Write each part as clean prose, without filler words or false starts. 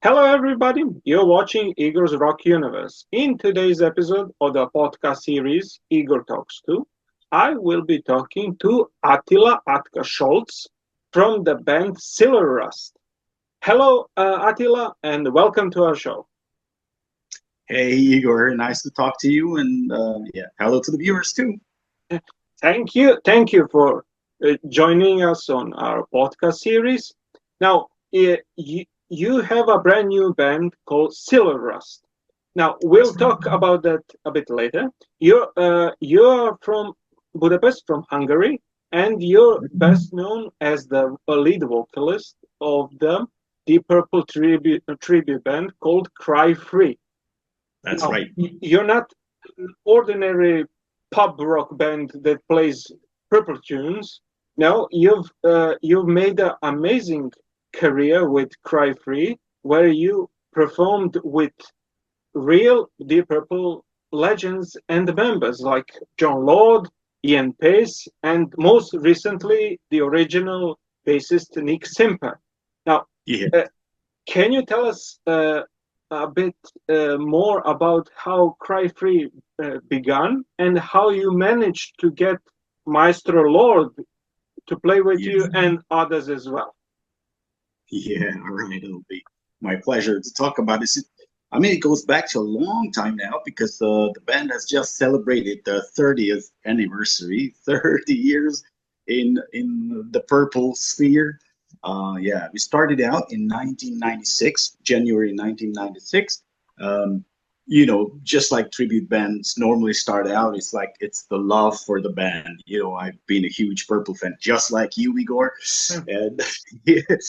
Hello, everybody. You're watching Igor's Rock Universe. In today's episode of the podcast series, Igor Talks To, I will be talking to Attila Atka Scholtz from the band Silver Rust. Hello, Attila, and welcome to our show. Hey Igor, nice to talk to you, and hello to the viewers too. Thank you for joining us on our podcast series. Now, you have a brand new band called Silver Rust. Now, we'll That's right. talk about that a bit later. You're from Budapest, from Hungary, and you're best known as the lead vocalist of the Deep Purple tribute band called Cry Free. That's Now, right. you're not an ordinary pub rock band that plays purple tunes. No, you've made an amazing career with Cry Free, where you performed with real Deep Purple legends and members like Jon Lord, Ian Paice, and most recently the original bassist Nick Simper. Now, Yeah. uh, can you tell us a bit more about how Cry Free began and how you managed to get Maestro Lord to play with you Yes. and others as well? Yeah. All right. It'll be my pleasure to talk about this. I mean, it goes back to a long time now because the band has just celebrated the 30th anniversary, 30 years in the purple sphere. We started out in 1996, January 1996. Um, just like tribute bands normally start out, it's the love for the band. I've been a huge Purple fan, just like you, Igor, and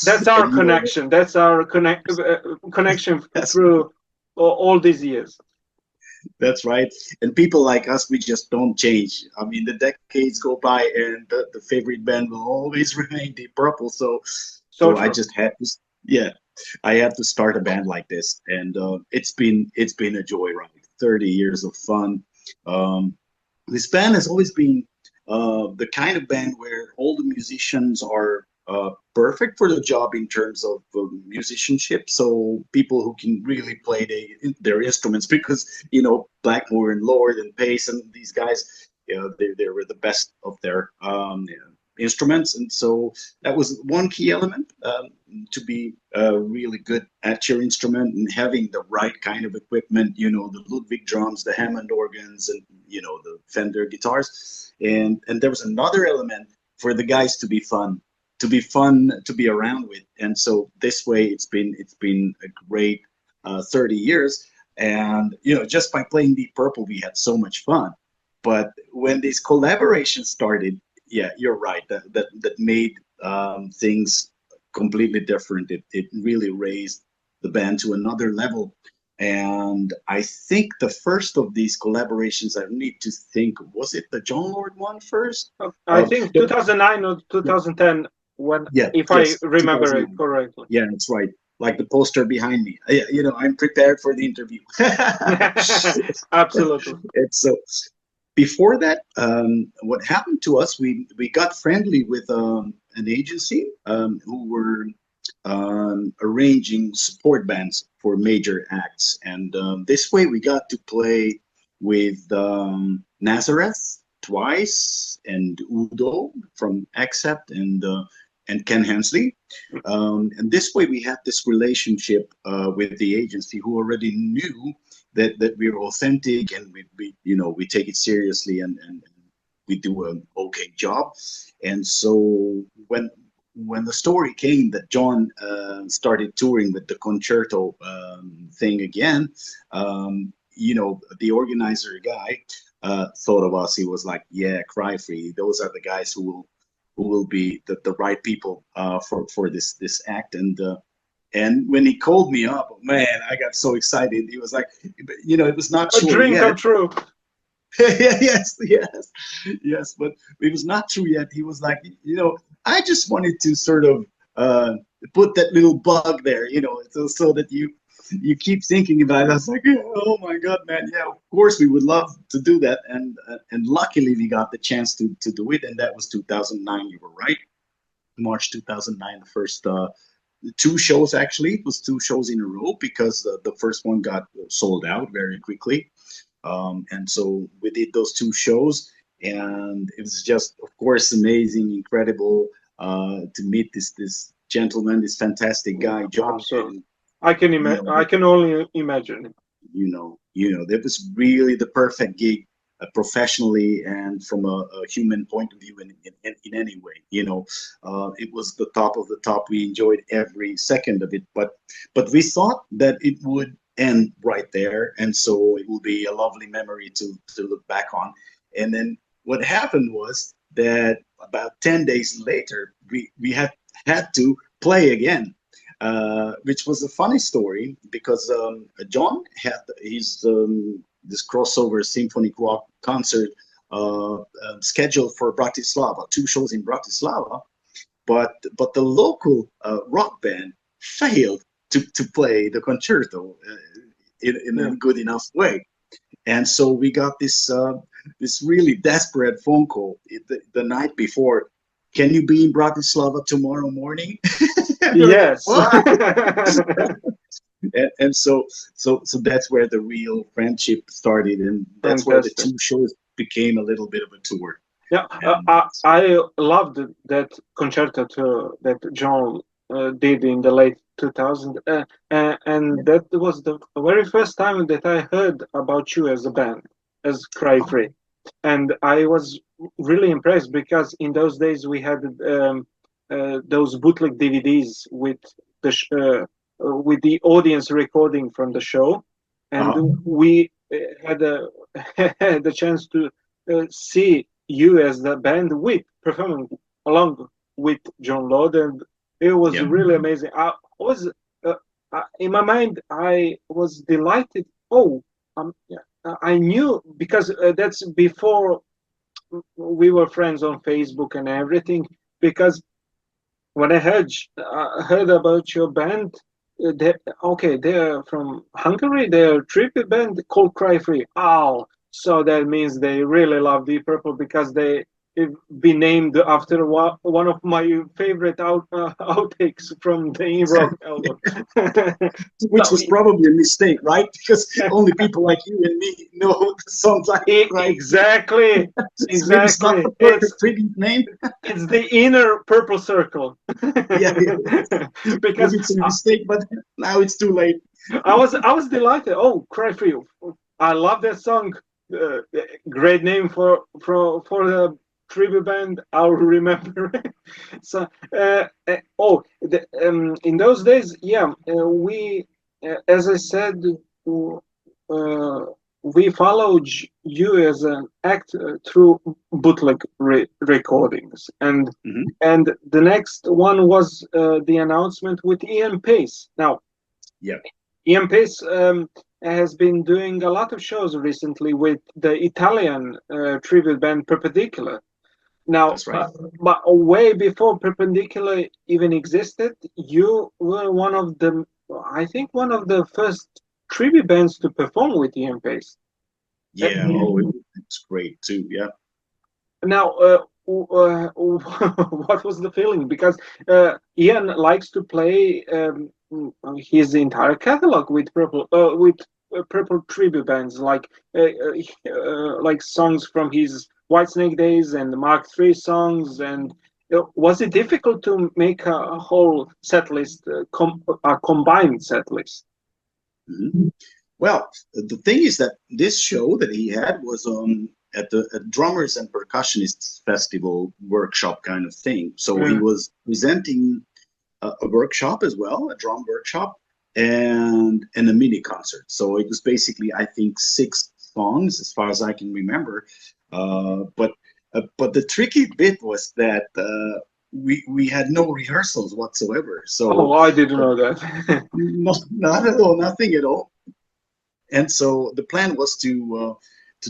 That's our and connection. That's our connection that's through all these years. That's right. And people like us, we just don't change. I mean, the decades go by, and the favorite band will always remain Deep Purple. So, So so I true. just had to, yeah, I had to start a band like this, and it's been a joyride. 30 years of fun. Um, this band has always been the kind of band where all the musicians are perfect for the job in terms of musicianship. So people who can really play their instruments, because Blackmore and Lord and Pace and these guys, they were the best of their instruments, and so that was one key element, to be really good at your instrument and having the right kind of equipment, the Ludwig drums, the Hammond organs, and the Fender guitars. And there was another element for the guys to be fun to be around with. And so this way it's been a great 30 years. And just by playing Deep Purple we had so much fun. But when these collaborations started, yeah, you're right. That made things completely different. It really raised the band to another level. And I think the first of these collaborations, I need to think, was it the Jon Lord one first? I think The, 2009 or 2010, when yeah, if I yes, remember it 2009. correctly. Yeah, that's right. Like the poster behind me. Yeah, I'm prepared for the interview. Absolutely. It's so before that, what happened to us, we got friendly with an agency who were arranging support bands for major acts, and this way we got to play with Nazareth twice, and Udo from Accept, and Ken Hensley. And this way we had this relationship with the agency, who already knew that we were authentic, and we take it seriously, and we do an okay job. And so when the story came that John started touring with the concerto thing again, the organizer guy thought of us. He was like, "Yeah, Cry Free. Those are the guys who will be the right people for this act." And when he called me up, man, I got so excited. He was like, it was not A sure dream come yet. true. Yes, but it was not true yet. He was like, I just wanted to sort of put that little bug there, so that you keep thinking about it. I was like, oh my God, man, yeah, of course we would love to do that, and luckily we got the chance to do it, and that was 2009. You were right, March 2009, the first two shows actually. It was two shows in a row because the first one got sold out very quickly. And so we did those two shows, and it was just, of course, amazing, incredible to meet this gentleman, this fantastic guy, Jon. Absolutely. And, I can you know, I can only imagine. that was really the perfect gig, professionally and from a human point of view in any way. It was the top of the top. We enjoyed every second of it, but we thought that it would end right there, and so it will be a lovely memory to look back on. And then what happened was that about 10 days later, we had to play again, which was a funny story because Jon had this crossover symphonic rock concert scheduled for Bratislava, two shows in Bratislava, but the local rock band failed to play the concerto in a good enough way, and so we got this really desperate phone call the night before. Can you be in Bratislava tomorrow morning? Yes. And so that's where the real friendship started, and that's where the two shows became a little bit of a tour. Yeah, I loved that concerto too, that Jon did in the late 2000s, and that was the very first time that I heard about you as a band, as Cry Free, and I was really impressed because in those days we had those bootleg DVDs with the audience recording from the show, and we had had the chance to see you as the band performing along with Jon Lord, and it was really amazing. I was in my mind, I was delighted. I knew because that's before we were friends on Facebook and everything. Because when I heard about your band, they're from Hungary. They're a tribute band called Cry Free. Oh, so that means they really love Deep Purple because they've been named after one of my favorite outtakes from the rock album. Which was probably a mistake, right? Because only people like you and me know the songs like right? Exactly. Exactly. It's not the perfect tribute name. It's the inner Purple Circle. Yeah. Because it's a mistake, but now it's too late. I was delighted. Oh, Cry Free! I love that song. Great name for the tribute band. I'll remember. So, in those days, we, as I said, we followed you as an act through bootleg recordings, and the next one was the announcement with Ian Paice. Now, Ian Paice has been doing a lot of shows recently with the Italian tribute band Perpendicular. Now, but way before Perpendicular even existed, you were one of the first tribute bands to perform with Ian Paice. Yeah, it's great too. Yeah. Now, what was the feeling? Because Ian likes to play his entire catalog with Purple tribute bands, like songs from his Whitesnake days and the Mark III songs. And was it difficult to make a whole set list, a combined set list? Well, the thing is that this show that he had was at the Drummers and Percussionists Festival workshop kind of thing. So he was presenting a workshop as well, a drum workshop, and a mini concert. So it was basically, I think, 6 songs as far as I can remember. But the tricky bit was that we had no rehearsals whatsoever. So I didn't know that. Not at all, nothing at all. And so the plan was to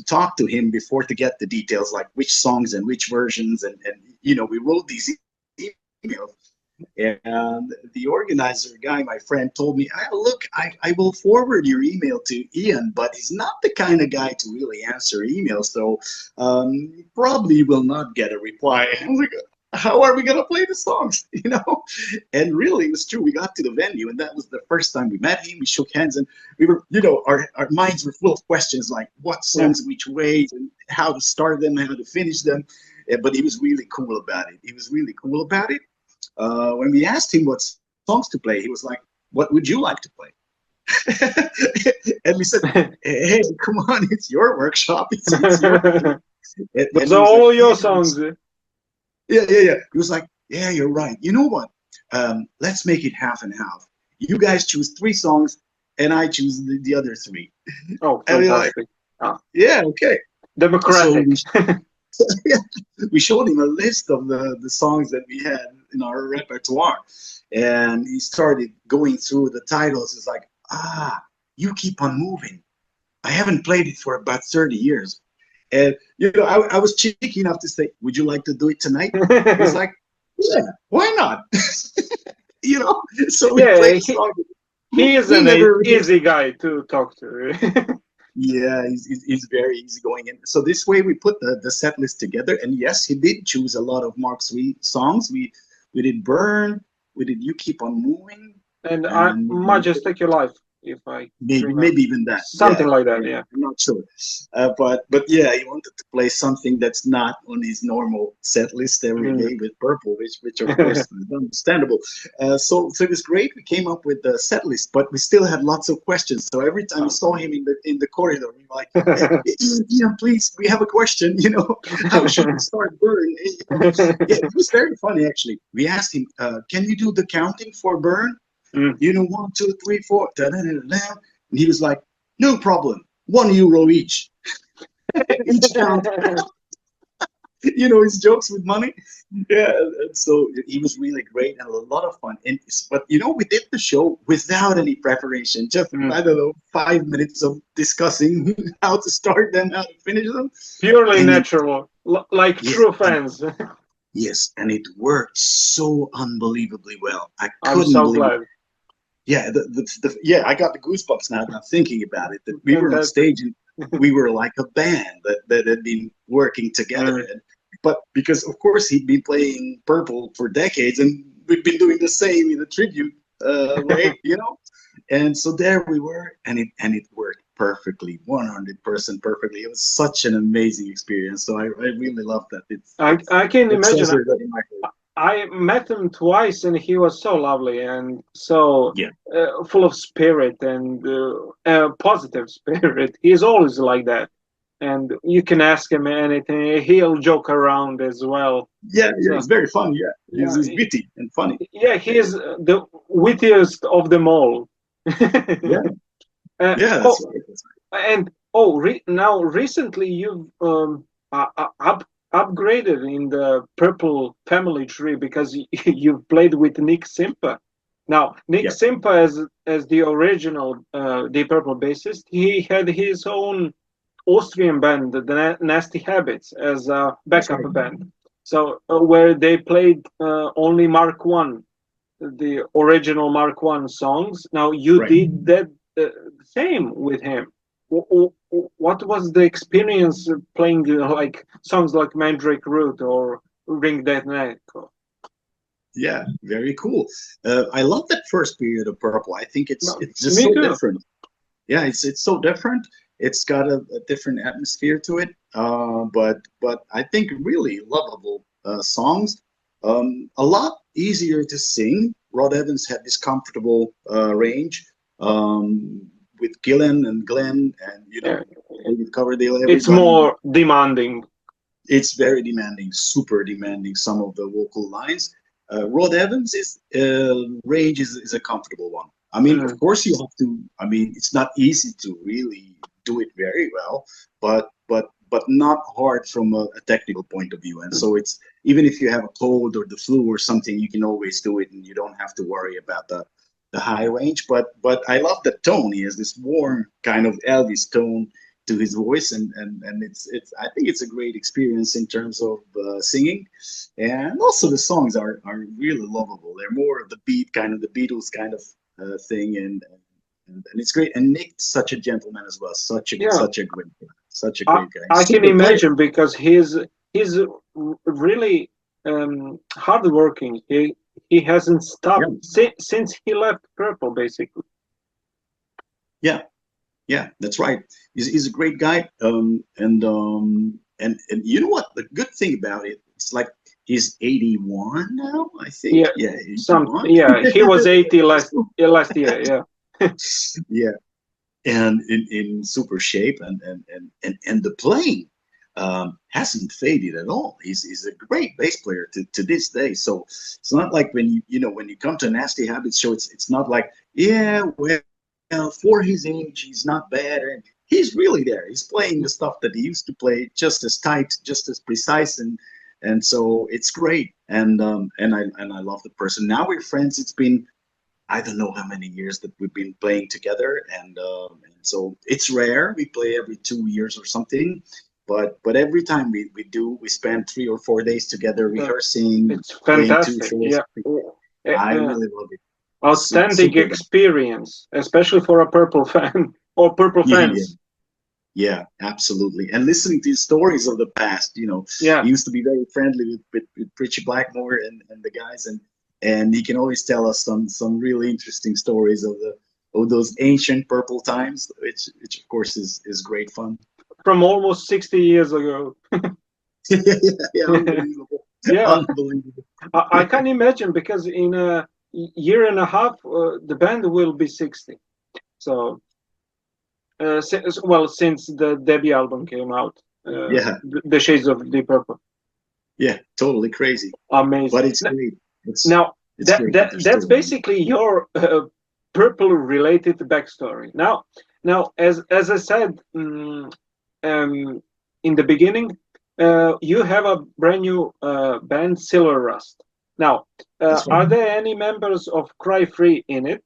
talk to him before to get the details, like which songs and which versions, and we wrote these emails. And the organizer guy, my friend, told me, look, I will forward your email to Ian, but he's not the kind of guy to really answer emails, so probably will not get a reply. I'm like, how are we gonna play the songs? You know, and really, it was true. We got to the venue, and that was the first time we met him. We shook hands, and we were, you know, our minds were full of questions like what songs, which ways, and how to start them, how to finish them. But he was really cool about it. He was really cool about it. When we asked him what songs to play, he was like, "What would you like to play?" And we said, "Hey, come on, it's your workshop. It's your." Those are all your songs. Yeah, yeah, yeah. He was like, "Yeah, you're right. You know what? Let's make it half and half. You guys choose 3 songs, and I choose the other 3." Oh, And we're like, fantastic. "Yeah, okay." Democratic. So we showed him a list of the songs that we had in our repertoire, and he started going through the titles. It's like, you keep on moving. I haven't played it for about 30 years. And, you know, I was cheeky enough to say, would you like to do it tonight? He was like, yeah, why not? You know, so we played the song. He is an easy guy to talk to. Yeah, he's very easygoing. And so this way we put the set list together. And yes, he did choose a lot of Mark III songs. We did Burn, we did You Keep on Moving. And I might just take your life. If I maybe even that, something like that, yeah. I'm not sure, but yeah, he wanted to play something that's not on his normal set list every day with Purple, which of course is understandable. So it was great. We came up with the set list, but we still had lots of questions. So every time we saw him in the corridor, we were like, hey, Ian, please, we have a question. You know, how should we start Burn? Yeah, it was very funny actually. We asked him, can you do the counting for Burn? You know, 1, 2, 3, 4, and he was like, no problem, €1 each. Each count. You know, his jokes with money. Yeah, and so he was really great and a lot of fun. But you know, we did the show without any preparation, just I don't know, 5 minutes of discussing how to start them, how to finish them. Purely natural, like true fans. Yes, and it worked so unbelievably well. I'm so glad. Yeah, yeah, I got the goosebumps now thinking about it. That we were on stage and we were like a band that had been working together. But because of course he'd been playing Purple for decades, and we'd been doing the same in a tribute way, you know. And so there we were, and it worked perfectly, 100% perfectly. It was such an amazing experience. So I really loved that. I can imagine. I met him twice, and he was so lovely and so full of spirit and positive spirit. He's always like that, and you can ask him anything. He'll joke around as well. Yeah, so, it's very fun. Yeah, he's witty and funny. Yeah, he's the wittiest of them all. Yeah, that's right. And now recently you've upgraded in the Purple family tree because you've played with Nick Simper. Now, Nick Simper, as the original Deep Purple bassist, he had his own Austrian band, the Nasty Habits, as a backup band. So where they played only Mark I, the original Mark I songs. Now you did that same with him. What was the experience playing like songs like Mandrake Root or Ring That Neck? Yeah, very cool. I love that first period of Purple. I think it's just so different. Yeah, it's so different. It's got a different atmosphere to it. But I think really lovable songs. A lot easier to sing. Rod Evans had this comfortable range. With Gillen and Glenn, and you know, Coverdale. It's more demanding. It's very demanding, super demanding. Some of the vocal lines. Rod Evans' range is a comfortable one. I mean, of course, you have to. I mean, it's not easy to really do it very well, but not hard from a technical point of view. And so it's even if you have a cold or the flu or something, you can always do it, and you don't have to worry about the high range. But I love the tone. He has this warm kind of Elvis tone to his voice, and it's I think it's a great experience in terms of singing, and also the songs are really lovable. They're more of the beat kind of the Beatles kind of thing, and it's great. And Nick's such a gentleman as well, such a great guy. I can imagine because he's really hardworking. He hasn't stopped since he left Purple, basically. Yeah, yeah, that's right. He's a great guy. And you know what? The good thing about it, it's like he's 81 now, I think. Yeah, Yeah, 81. he was 80 last year. Yeah, Yeah, and in super shape, and the playing hasn't faded at all. He's a great bass player to this day. So it's not like when you come to a Nasty Habits show, it's not like, yeah, well, for his age he's not bad, and he's really there. He's playing the stuff that he used to play, just as tight, just as precise, and so it's great. And I love the person. Now we're friends. It's been, I don't know how many years that we've been playing together, and so it's rare. We play every 2 years or something, but every time we do, we spend 3 or 4 days together rehearsing. It's fantastic. Shows. Yeah, I really love it. Outstanding experience, especially for a Purple fan or Purple fans. Yeah, absolutely. And listening to stories of the past, he used to be very friendly with Richie Blackmore and the guys, and he can always tell us some really interesting stories of those ancient Purple times, which of course is great fun. From almost 60 years ago. Yeah, unbelievable. Yeah, unbelievable. I can imagine, because in a year and a half, the band will be 60. So, since the debut album came out, the Shades of Deep Purple. Yeah, totally crazy. Amazing. But it's great. That's basically your Purple-related backstory. Now, as I said in the beginning, you have a brand new band, Silver Rust. Now, are there any members of Cry Free in it?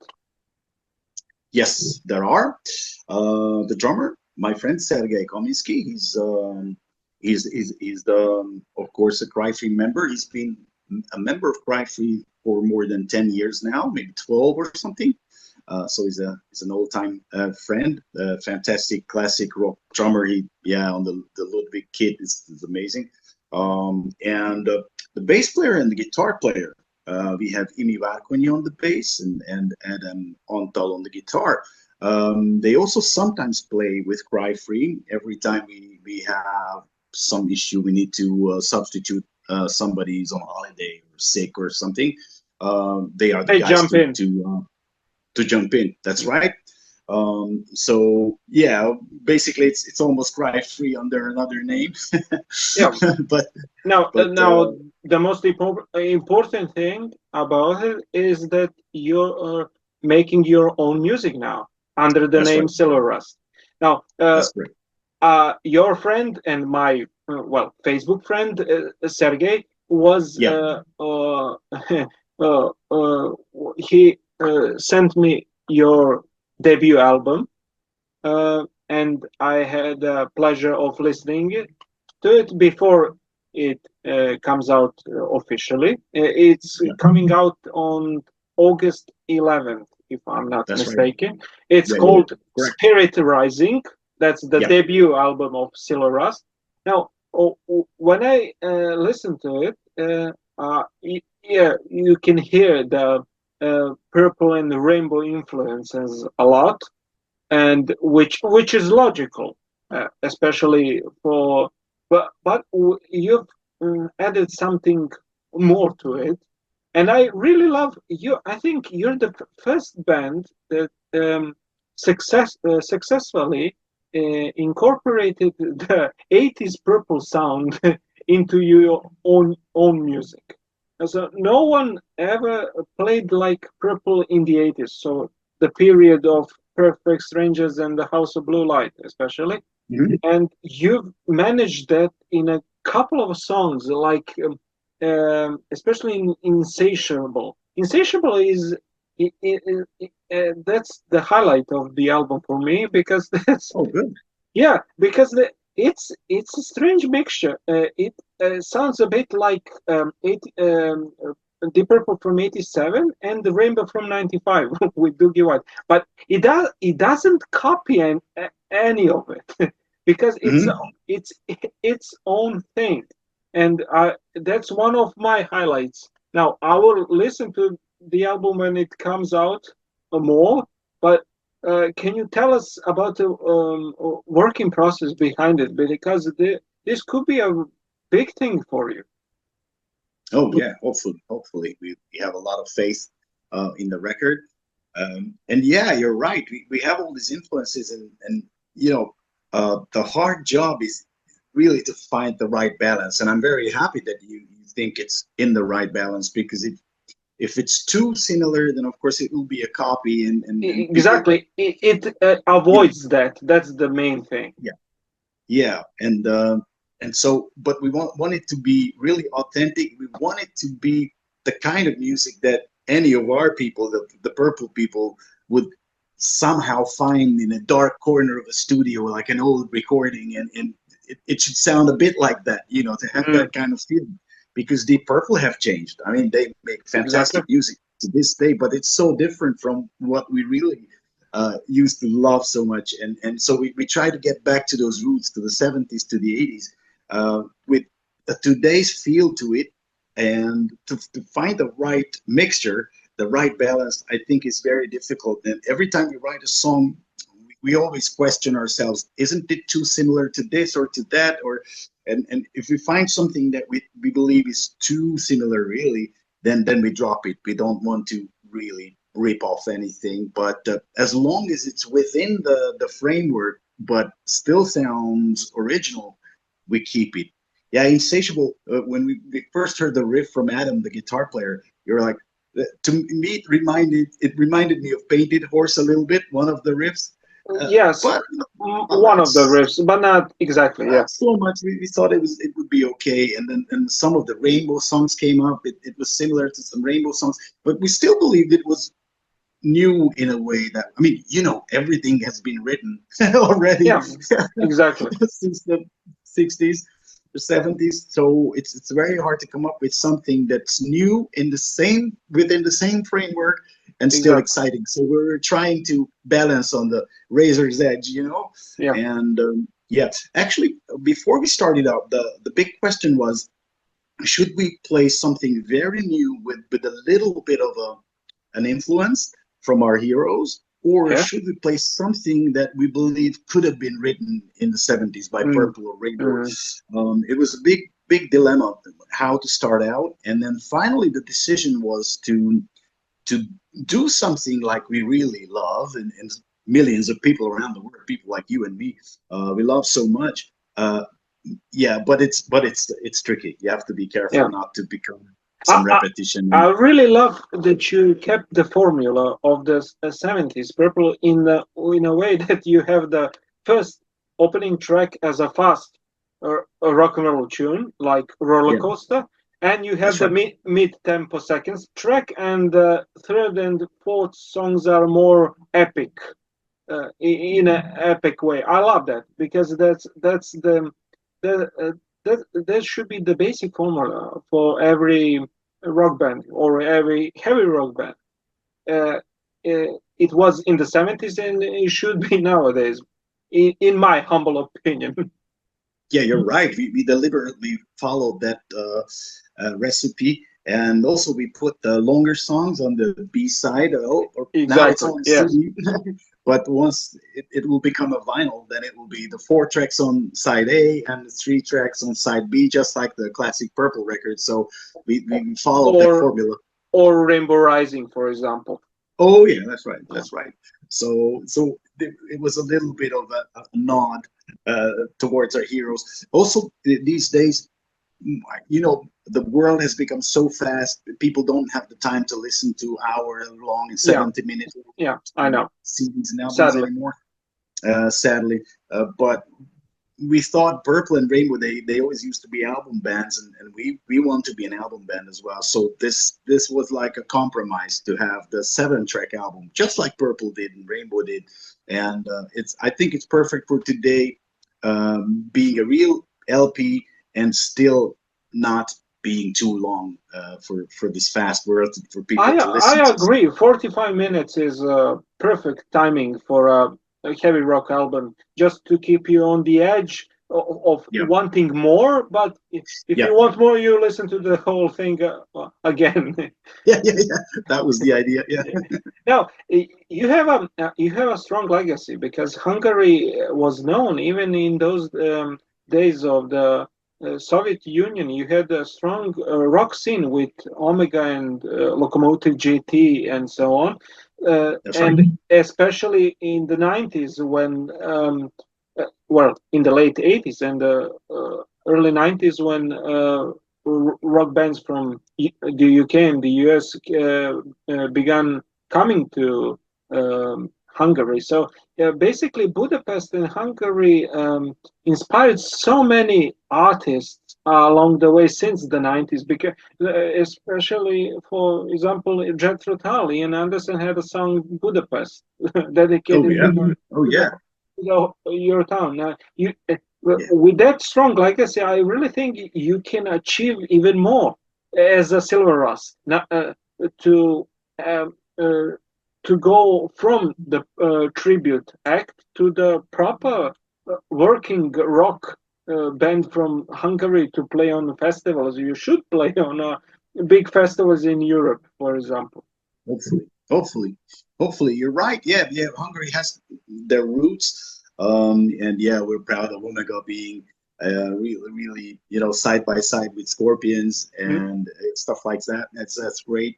Yes, there are. The drummer, my friend Sergei Kominsky, he's the of course a Cry Free member. He's been a member of Cry Free for more than 10 years now, maybe 12 or something. So he's an old-time friend, fantastic classic rock drummer. On the Ludwig kit is amazing. And the bass player and the guitar player, we have Imi Várkonyi on the bass and Adam Antal on the guitar. They also sometimes play with Cry Free. Every time we have some issue, we need to substitute somebody's on holiday or sick or something. They are the guys to jump in. That's right. So yeah, basically it's almost Cry Free under another name. Yeah. but now the most important thing about it is that you're making your own music now under the name Silver Rust. Now, your friend and my Facebook friend Sergey was he sent me your debut album, and I had the pleasure of listening to it before it comes out officially. It's coming out on August 11th, if I'm not mistaken. Right. It's called Spirit Rising. That's the debut album of Silver Rust. Now, when I listen to it, you can hear the Purple and the Rainbow influences a lot, and which is logical, especially for. But you've added something more to it, and I really love you. I think you're the first band that successfully incorporated the 80s Purple sound into your own music. So no one ever played like Purple in the 80s. So the period of Perfect Strangers and the House of Blue Light, especially. Mm-hmm. And you've managed that in a couple of songs, like especially in Insatiable. Insatiable is that's the highlight of the album for me, because that's good. Yeah, because it's a strange mixture. It sounds a bit like Deep Purple from '87 and the Rainbow from '95 with Doogie White, but it doesn't copy any of it because it's its own thing. and that's one of my highlights. Now I will listen to the album when it comes out more, but can you tell us about the working process behind it? Because this could be a big thing for you. Oh yeah, hopefully we have a lot of faith in the record. And yeah, you're right. We have all these influences, and you know, the hard job is really to find the right balance. And I'm very happy that you think it's in the right balance, because if it's too similar, then of course it will be a copy, and people, Exactly, it you know, avoids that. That's the main thing. yeah, yeah, and so, but we want it to be really authentic. We want it to be the kind of music that any of our people, the Purple people, would somehow find in a dark corner of a studio, like an old recording, and it should sound a bit like that, to have Mm, that kind of feeling. Because Deep Purple have changed. I mean, they make exactly. fantastic music to this day, but it's so different from what we really used to love so much. And so we try to get back to those roots, to the 70s, to the 80s, with today's feel to it. And to find the right mixture, the right balance, I think is very difficult. And every time we write a song, we always question ourselves, isn't it too similar to this or to that? And if we find something that we believe is too similar, really, then we drop it. We don't want to really rip off anything. But as long as it's within the framework, but still sounds original, we keep it. Yeah, Insatiable. When we first heard the riff from Adam, the guitar player, you were like, to me, it reminded me of Painted Horse a little bit. One of the riffs, Yes, but one not of the riffs, but not exactly. Yeah, not so much. We thought it would be okay, and then and some of the Rainbow songs came up. It was similar to some Rainbow songs, but we still believed it was new in a way that, I mean, everything has been written already yeah, exactly. since the 60s or 70s. So it's very hard to come up with something that's new in the same within the same framework and still Exactly. exciting. So we're trying to balance on the razor's edge, Yeah. and yeah, actually, before we started out, the big question was, should we play something very new with a little bit of an influence from our heroes, or Yeah. should we play something that we believe could have been written in the 70s by Mm, Purple or Rainbow? mm. It was a big dilemma how to start out, and then finally the decision was to do something like we really love, and millions of people around the world, people like you and me, we love so much. Yeah, but it's tricky. You have to be careful Yeah. not to become some I, I repetition. I really love that you kept the formula of the 70s Purple in a way that you have the first opening track as a fast a rock and roll tune like Roller Yeah, Coaster, and you have that's the right. mid tempo seconds track, and the third and fourth songs are more epic, in an epic way. I love that because that's the that should be the basic formula for every rock band or every heavy rock band. It was in the 70s and it should be nowadays, in my humble opinion. Yeah, you're right. We deliberately followed that recipe, and also we put the longer songs on the B side. Or now it's Exactly. on Yes. CD, but once it will become a vinyl, then it will be the 4 tracks on side A and the 3 tracks on side B, just like the classic Purple record. So we followed that Or formula. Rainbow Rising, for example. Oh yeah, that's right. That's right. So it was a little bit of a nod towards our heroes. Also, these days, the world has become so fast. People don't have the time to listen to hour-long and Yeah. 70-minute Yeah. I know. CDs and albums Sadly. anymore. Sadly, but we thought Purple and Rainbow, they always used to be album bands, and we want to be an album band as well. So this was like a compromise to have the 7-track album, just like Purple did and Rainbow did, and I think it's perfect for today, being a real LP and still not being too long for this fast world for people to listen I to. agree. 45 minutes is perfect timing for a heavy rock album, just to keep you on the edge, of Yeah. wanting more, but if Yeah. you want more, you listen to the whole thing again. Yeah. Yeah. Yeah. That was the idea. Yeah. Now you have a strong legacy because Hungary was known even in those days of the Soviet Union. You had a strong rock scene with Omega and Locomotive GT and so on, That's right. and especially in the 90s when, well, in the late 80s and the early 90s when rock bands from the UK and the US began coming to Hungary. So basically, Budapest and Hungary inspired so many artists along the way since the 90s, because especially, for example, Jethro Tull, Ian Anderson had a song Budapest Oh dedicated yeah. to Oh yeah. your town. Yeah. With that strong legacy, I really think you can achieve even more as a Silver Rust. Now, to um, uh, to go from the tribute act to the proper working rock band from Hungary to play on festivals. You should play on big festivals in Europe, for example. Hopefully, hopefully, hopefully, you're right. Yeah, yeah. Hungary has their roots, and yeah, we're proud of Omega being really, really, side by side with Scorpions Mm. and stuff like that. That's great.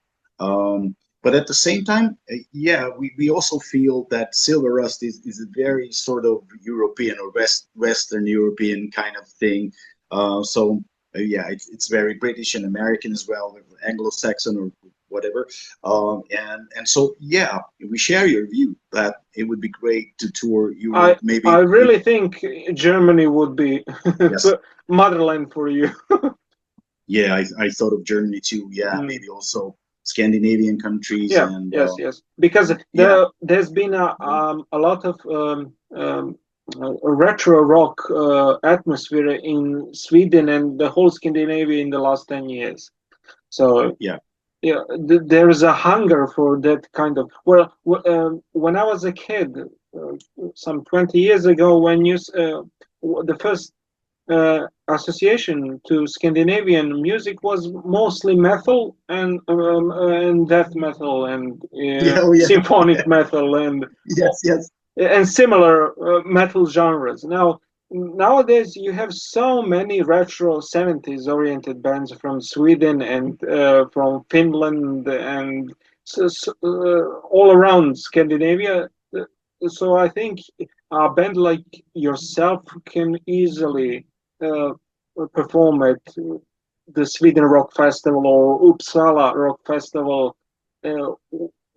But at the same time, yeah, we also feel that Silver Rust is a very sort of European or Western European kind of thing. So yeah, it's very British and American as well, Anglo-Saxon or whatever. And so yeah, we share your view that it would be great to tour I Europe, maybe. I really think Germany would be Yes, motherland for you. yeah, I thought of Germany too. Yeah, Mm. maybe also Scandinavian countries Yeah, and yes, because yeah, there's been a lot of retro rock atmosphere in Sweden and the whole Scandinavia in the last 10 years. So yeah, yeah, there is a hunger for that kind of. Well, when I was a kid, some 20 years ago, when the first association to Scandinavian music was mostly metal and death metal and yeah, oh yeah, symphonic metal yes, yes, and similar metal genres. Now, nowadays, you have so many retro 70s oriented bands from Sweden and from Finland and all around Scandinavia. So I think a band like yourself can easily uh, perform at the Sweden Rock Festival or Uppsala Rock Festival. Uh,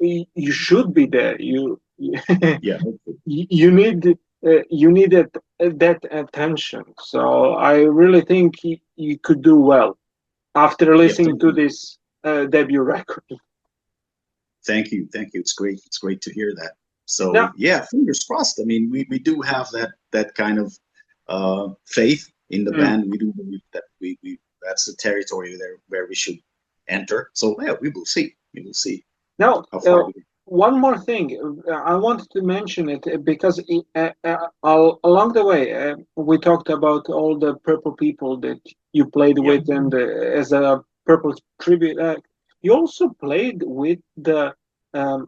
you should be there. yeah. You need that attention. So I really think you could do well after Yeah, listening to this debut record. thank you, thank you. It's great. It's great to hear that. So Now, yeah, fingers crossed. I mean, we do have that kind of faith in the mm, band. We do believe that we that's the territory there where we should enter. So yeah, we will see. We will see now how far we get. one more thing. I wanted to mention it because along the way we talked about all the Purple people that you played Yeah, with, and as a Purple tribute act, you also played with the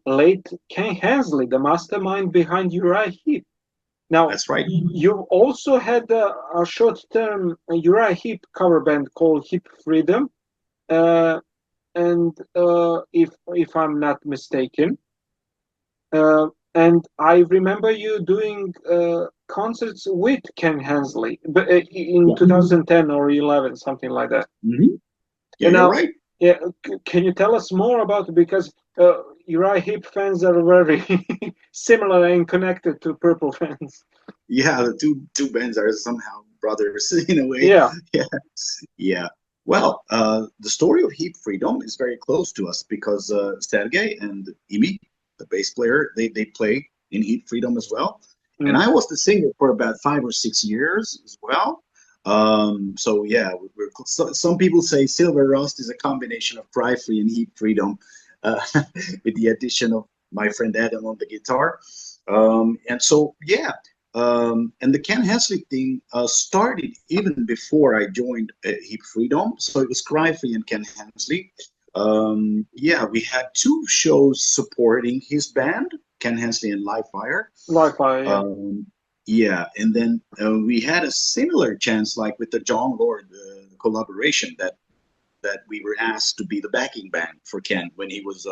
late Ken Hensley, the mastermind behind Uriah Heep. Now, that's right. you also had a short-term Uriah Heep cover band called Heep Freedom, uh, and if I'm not mistaken, and I remember you doing concerts with Ken Hensley, but in Yeah. 2010 or 11, something like that. Hmm. Yeah, And you're now, right. yeah, can you tell us more about it? Because Uriah Heep fans are very similar and connected to Purple fans. Yeah, the two bands are somehow brothers in a way. Yeah. Yeah, yeah. Well, the story of Heap Freedom is very close to us because Sergey and Imi, the bass player, they play in Heap Freedom as well. And Mm. I was the singer for about 5 or 6 years as well. So yeah, some people say Silver Rust is a combination of Cry Free and Heap Freedom, uh, with the addition of my friend Adam on the guitar. And so yeah, And the Ken Hensley thing started even before I joined Heap Freedom. So it was Cry Free and Ken Hensley. Yeah, we had two shows supporting his band, Ken Hensley and Live Fire. Wi-Fi, yeah. Yeah, and then we had a similar chance, like with the Jon Lord collaboration, that we were asked to be the backing band for Ken when he was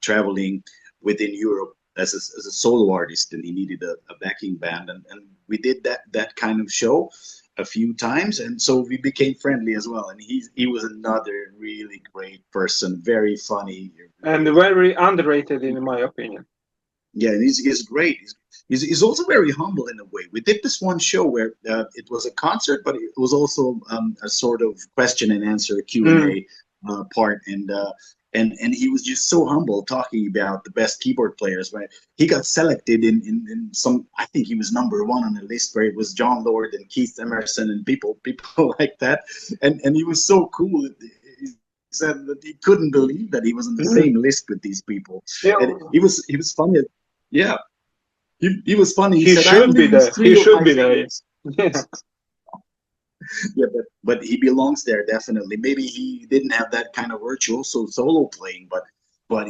traveling within Europe as a solo artist, and he needed a backing band, and we did that kind of show a few times, and so we became friendly as well. And he was another really great person, very funny, And very underrated, in my opinion. yeah, and he's great. He's also very humble in a way. We did this one show where it was a concert, but it was also a sort of question and answer Q&A part, and he was just so humble talking about the best keyboard players. Right, he got selected in some. I think he was #1 on the list where it was Jon Lord and Keith Emerson and people like that, and he was so cool. He said that he couldn't believe that he was on the same list with these people. Yeah. And he was funny. Yeah. He was funny. He said, should be there. He should be there. Yeah. Yeah, but he belongs there definitely. Maybe he didn't have that kind of virtuoso solo playing, but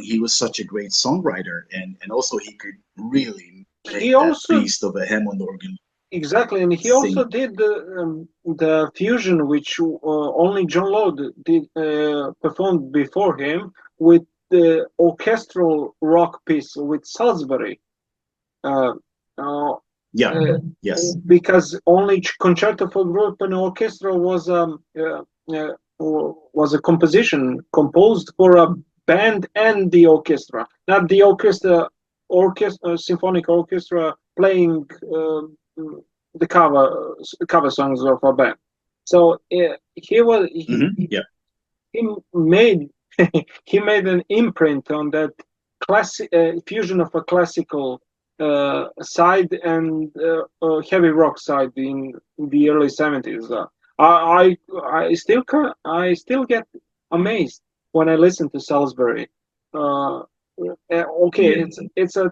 he was such a great songwriter, and also he could really make that beast of a Hammond organ. Exactly, and he also did the fusion, which only Jon Lord did performed before him, with the orchestral rock piece with Salisbury. Yes. Because only Concerto for Group and Orchestra was a composition composed for a band and the orchestra, not the orchestra symphonic orchestra playing the cover songs of a band. So he made he made an imprint on that classic fusion of a classical side and heavy rock side in the early 70s. I still get amazed when I listen to Salisbury. It's a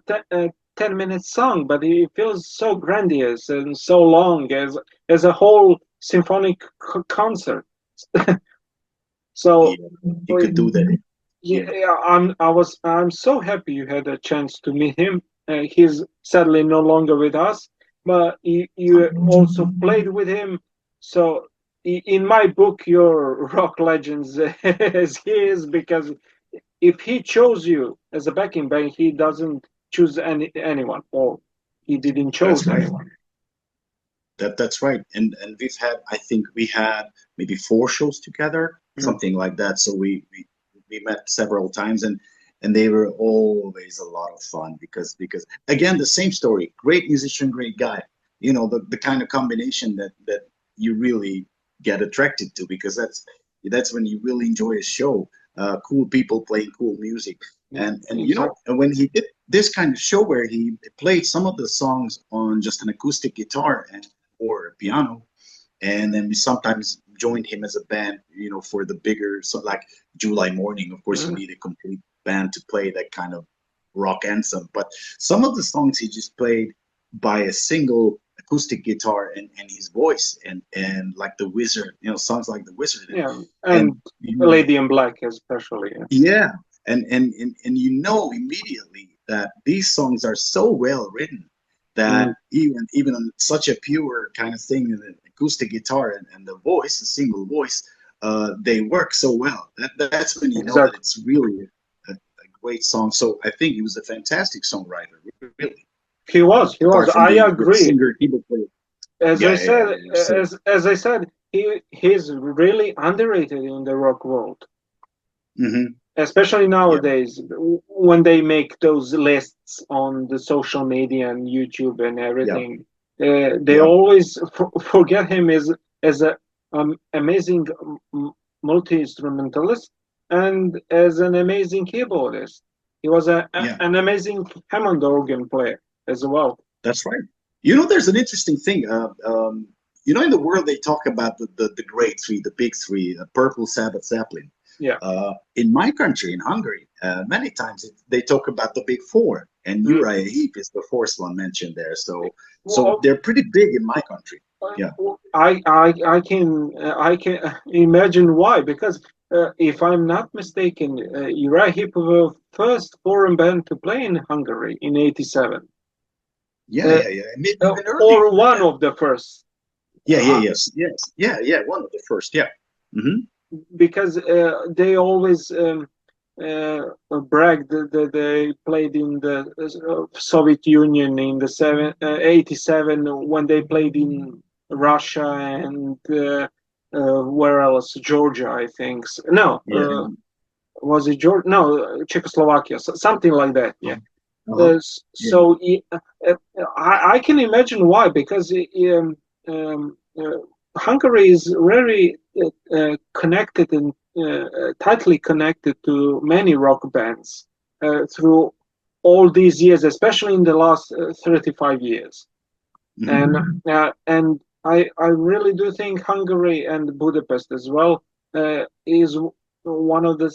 10-minute song, but it feels so grandiose and so long as a whole symphonic concert. So you could do that. I'm so happy you had a chance to meet him. He's sadly no longer with us, but you also played with him. So in my book, you're rock legends as he is, because if he chose you as a backing band, he doesn't choose anyone, or he didn't choose anyone. That's right. And I think we had maybe 4 shows together, something like that. So we met several times, and they were always a lot of fun because again, the same story, great musician, great guy, the kind of combination that you really get attracted to, because that's when you really enjoy a show. Cool people playing cool music, and when he did this kind of show where he played some of the songs on just an acoustic guitar or piano, and then we sometimes joined him as a band, for the bigger, so like July Morning, of course, you need a complete band to play that kind of rock anthem. But some of the songs he just played by a single acoustic guitar and his voice, and like The Wizard, songs like The Wizard. And Lady in Black especially. Yeah, and immediately that these songs are so well written that even on such a pure kind of thing, the acoustic guitar and the voice, the single voice, they work so well. That's when you know that it's really a great song. So I think he was a fantastic songwriter, really. He was. I agree. Singer, keyboard player. As I said, he's really underrated in the rock world. Especially nowadays, when they make those lists on the social media and YouTube and everything, they always forget him as an amazing multi-instrumentalist and as an amazing keyboardist. He was an amazing Hammond organ player as well. That's right. There's an interesting thing. In the world they talk about the great three, the big three, Purple, Sabbath, Zeppelin. Yeah. In my country, in Hungary, many times they talk about the big 4, and Uriah Heep is the fourth one mentioned there. So Well, they're pretty big in my country. Yeah. I can imagine why, because if I'm not mistaken, Uriah Heep were first foreign band to play in Hungary in '87. Yeah. Maybe even earlier. Or one of the first. Yes. One of the first. Yeah. Because they always bragged that they played in the Soviet Union in the '87 when they played in Russia and where else? Georgia, I think. No, was it Georgia? No, Czechoslovakia, something like that. Yeah. So I can imagine why, because Hungary is very connected and tightly connected to many rock bands through all these years, especially in the last 35 years. And I really do think Hungary and Budapest as well is one of the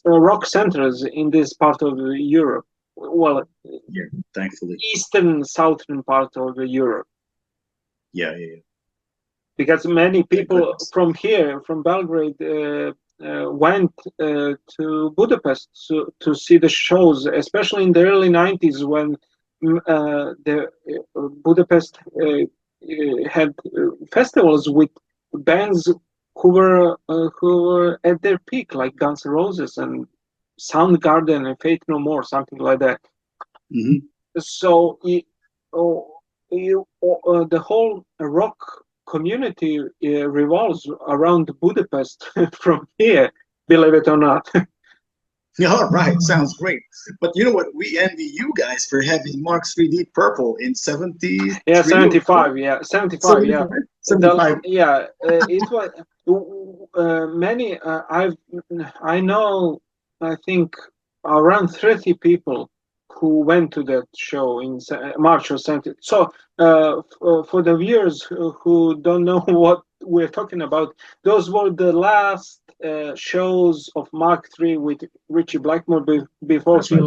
rock centers in this part of Europe. Well, thankfully, eastern, southern part of Europe. Yeah. Because many people from here, from Belgrade, went to Budapest to see the shows, especially in the early '90s when the Budapest had festivals with bands who were at their peak, like Guns N' Roses and Soundgarden and Faith No More, something like that. So the whole rock community revolves around Budapest from here, believe it or not. All right, sounds great. But you know what? We envy you guys for having Mark III Deep Purple in 70. Yeah, 75. Yeah, 75. Yeah, 75. It was many. I know. I think around 30 people who went to that show in March of 70. So for the viewers who don't know what we're talking about, those were the last shows of Mark III with Richie Blackmore before he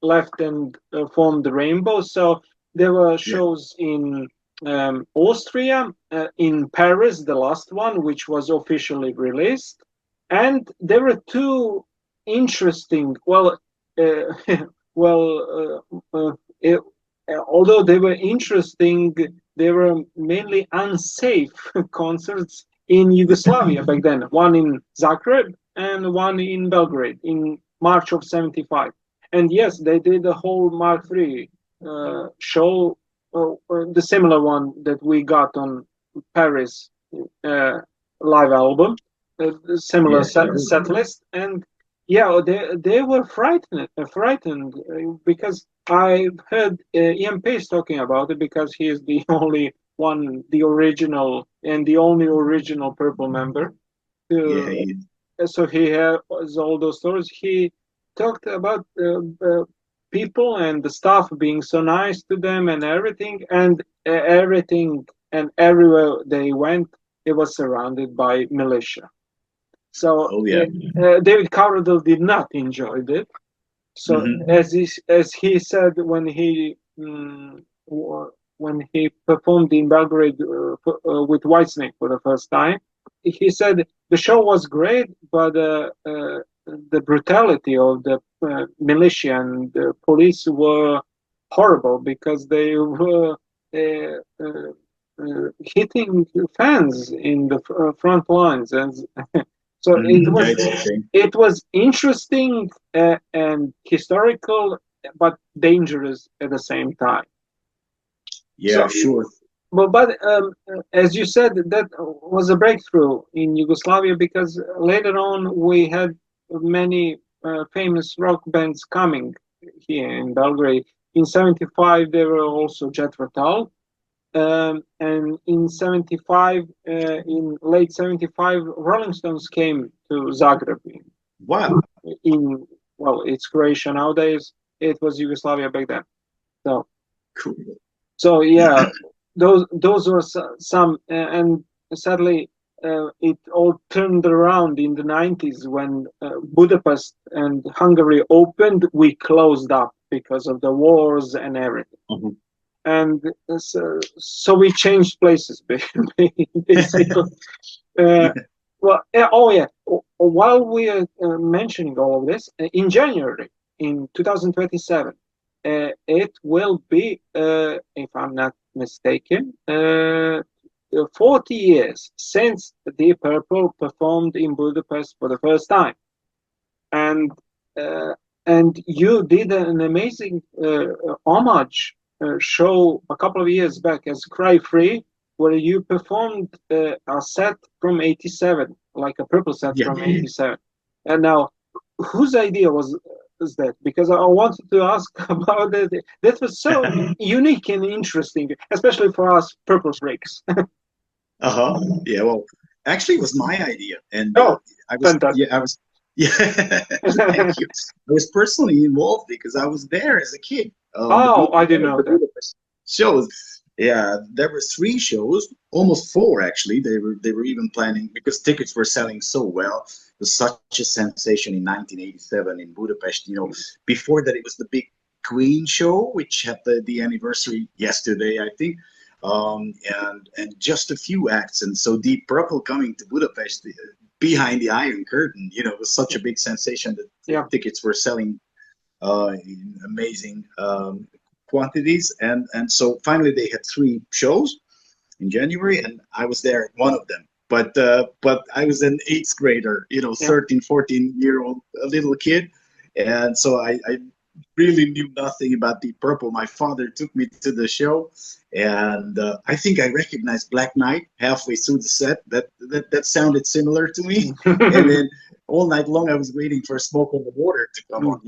left and formed the Rainbow. So there were shows in Austria, in Paris, the last one, which was officially released. And there were two interesting, although they were interesting, they were mainly unsafe concerts in Yugoslavia back then. One in Zagreb and one in Belgrade in March of 75. And yes, they did a whole Mark III show, the similar one that we got on Paris live album, similar set list. And yeah, they were frightened because I've heard Ian Paice talking about it, because he is the only one, the original and the only original Purple member. So he has all those stories. He talked about people and the staff being so nice to them and everything, and everywhere they went, it was surrounded by militia. So David Coverdale did not enjoy it. So as he said when he performed in Belgrade with Whitesnake for the first time, he said the show was great, but the brutality of the militia and the police were horrible, because they were hitting fans in the front lines. And so it was interesting and historical, but dangerous at the same time. Yeah, sure. But as you said, that was a breakthrough in Yugoslavia, because later on we had many famous rock bands coming here in Belgrade. In 75, there were also Jet Fatal. And in 75, in late 75, Rolling Stones came to Zagreb. Wow. It's Croatia nowadays. It was Yugoslavia back then. So cool. So yeah, those were some, and sadly, it all turned around in the '90s when Budapest and Hungary opened. We closed up because of the wars and everything. Mhm. And so we changed places, basically. Uh, well, oh yeah. While we are mentioning all of this, in January in 2027, it will be, if I'm not mistaken, 40 years since Deep Purple performed in Budapest for the first time, and uh, and you did an amazing homage show a couple of years back as Cry Free, where you performed a set from '87, like a Purple set Yeah. from '87. And now, whose idea was that? Because I wanted to ask about that. That was so unique and interesting, especially for us Purple freaks. Uh-huh. Yeah, well, actually it was my idea. And Oh, fantastic. I was, yeah, thank you. I was personally involved because I was there as a kid. Oh, I didn't know The that. Budapest shows. Yeah, there were 3 shows, almost 4 actually. They were even planning because tickets were selling so well. It was such a sensation in 1987 in Budapest. Before that it was the big Queen show, which had the anniversary yesterday, I think. And just a few acts, and so Deep Purple coming to Budapest behind the Iron Curtain, was such a big sensation that Yeah. tickets were selling in amazing quantities, and so finally they had 3 shows in January, and I was there at one of them. But I was an 8th grader, 13, 14-year-old, a little kid, and so I really knew nothing about Deep Purple. My father took me to the show, and I think I recognized Black Knight halfway through the set. That sounded similar to me, and then all night long I was waiting for Smoke on the Water to come on,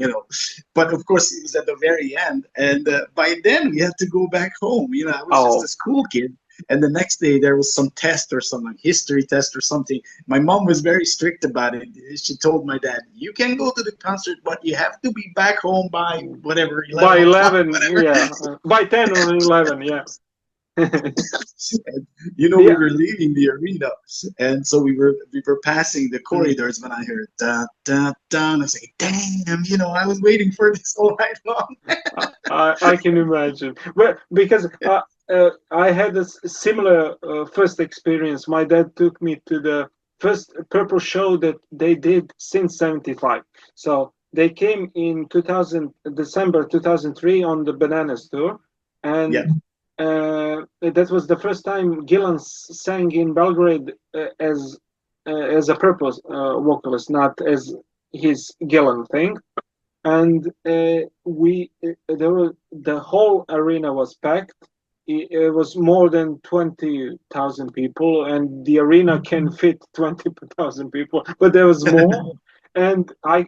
But of course it was at the very end, and by then we had to go back home. I was just a school kid. And the next day there was some test or some history test or something. My mom was very strict about it. She told my dad, "You can go to the concert, but you have to be back home by whatever 11 by 11, whatever." yeah, by 10 or 11, yeah. And, we were leaving the arena, and so we were passing the corridors when I heard da da da, and I was like, "Damn, I was waiting for this all night long." I can imagine, but because I had a similar first experience. My dad took me to the first Purple show that they did since '75. So they came in December 2003 on the Bananas tour, and Yeah. That was the first time Gillan sang in Belgrade as a Purple vocalist, not as his Gillan thing. And the whole arena was packed. It was more than 20,000 people, and the arena can fit 20,000 people, but there was more. And I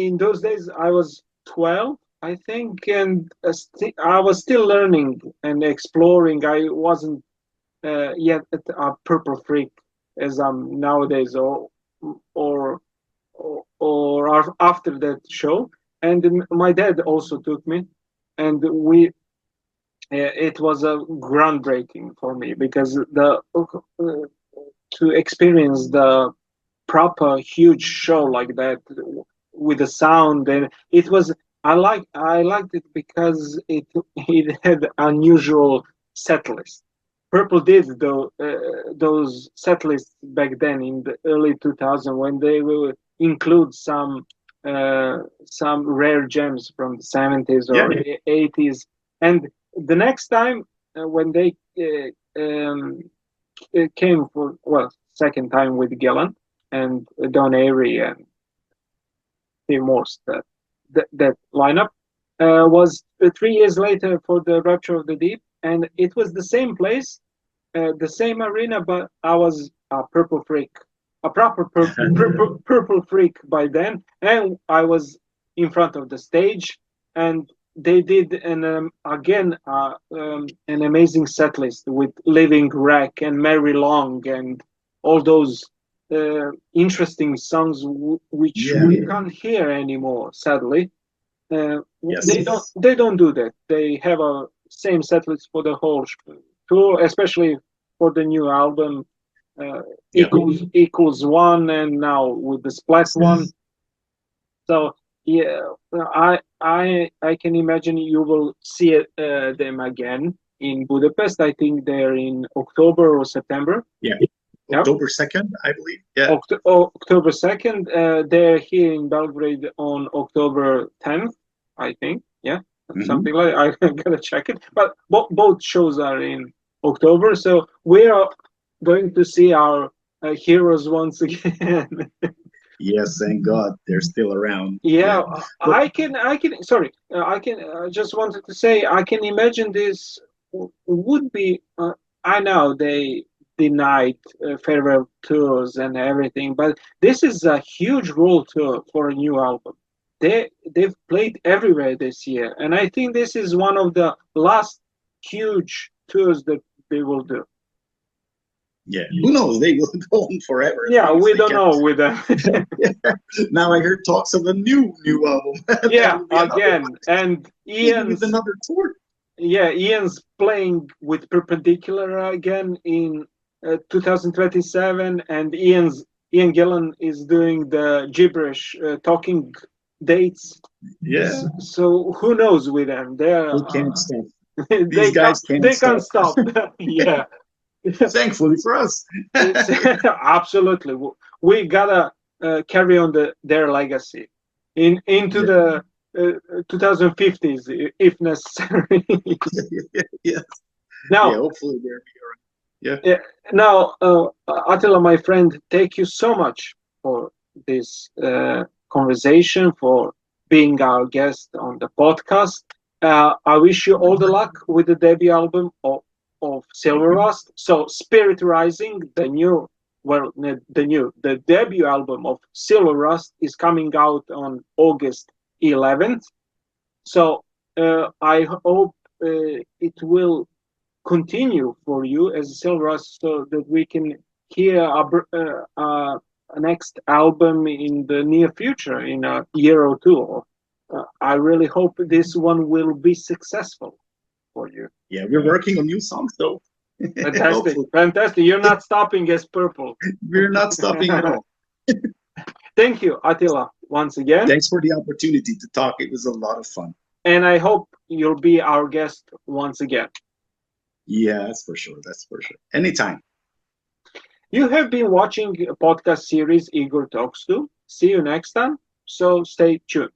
in those days I was 12, I think, and I was still learning and exploring. I wasn't yet a Purple freak as I'm nowadays, or after that show. And my dad also took me, and it was a groundbreaking for me because to experience the proper huge show like that with the sound, and it was I liked it because it had unusual set list. Purple did those set lists back then in the early 2000s when they will include some rare gems from the 70s or 80s. And the next time when they came for second time with Gillan and Don Airey and Steve Morse, that lineup was 3 years later for the Rapture of the Deep, and it was the same place, the same arena, but I was a Purple freak, a proper purple freak by then, and I was in front of the stage, and they did an amazing set list with Living Wreck and Mary Long and all those interesting songs which we can't hear anymore, sadly. They don't do that. They have a same set list for the whole tour, especially for the new album. Equals one, and now with the Splat one. So Yeah, I can imagine you will see them again in Budapest. I think they're in October or September. Yeah, Yeah, October 2nd, I believe. Yeah. October 2nd. They're here in Belgrade on October 10th, I think. Yeah, Hmm. something like I gotta check it. But both shows are in October, so we are going to see our heroes once again. Yes, thank God they're still around. Yeah, Yeah. But sorry, I just wanted to say, I can imagine this would be, I know they denied farewell tours and everything, but this is a huge role tour for a new album. They've played everywhere this year, and I think this is one of the last huge tours that they will do. yeah, who knows? They will go on forever as Yeah, long as we they don't can. know with them. Yeah. Now I heard talks of a new album. That Yeah, will be another again, one, and maybe with another tour. Yeah, Ian's playing with Perpendicular again in 2027, and Ian Gillan is doing the gibberish talking dates. Yeah, So who knows with them? they can't stop. These They guys can't can't stop. stop. Yeah, Thankfully for us. it's absolutely. We gotta carry on their legacy into Yeah. the 2050s if necessary. Yes. Yeah, Now, hopefully they'll be around. Yeah. Yeah, now, Attila, my friend, thank you so much for this conversation, for being our guest on the podcast. I wish you all the luck with the debut album of Thank Silver you. Rust. So, Spirit Rising, the debut album of Silver Rust is coming out on August 11th. So, I hope it will continue for you as Silvers so that we can hear a next album in the near future, in a year or two. I really hope this one will be successful for you. Yeah, we're working on new songs though. Fantastic, Hopefully. fantastic. You're not stopping as Purple. We're not stopping at all. Thank you, Attila, once again. Thanks for the opportunity to talk. It was a lot of fun. And I hope you'll be our guest once again. Yeah, that's for sure. That's for sure. Anytime. You have been watching a podcast series Igor Talks To. See you next time. So stay tuned.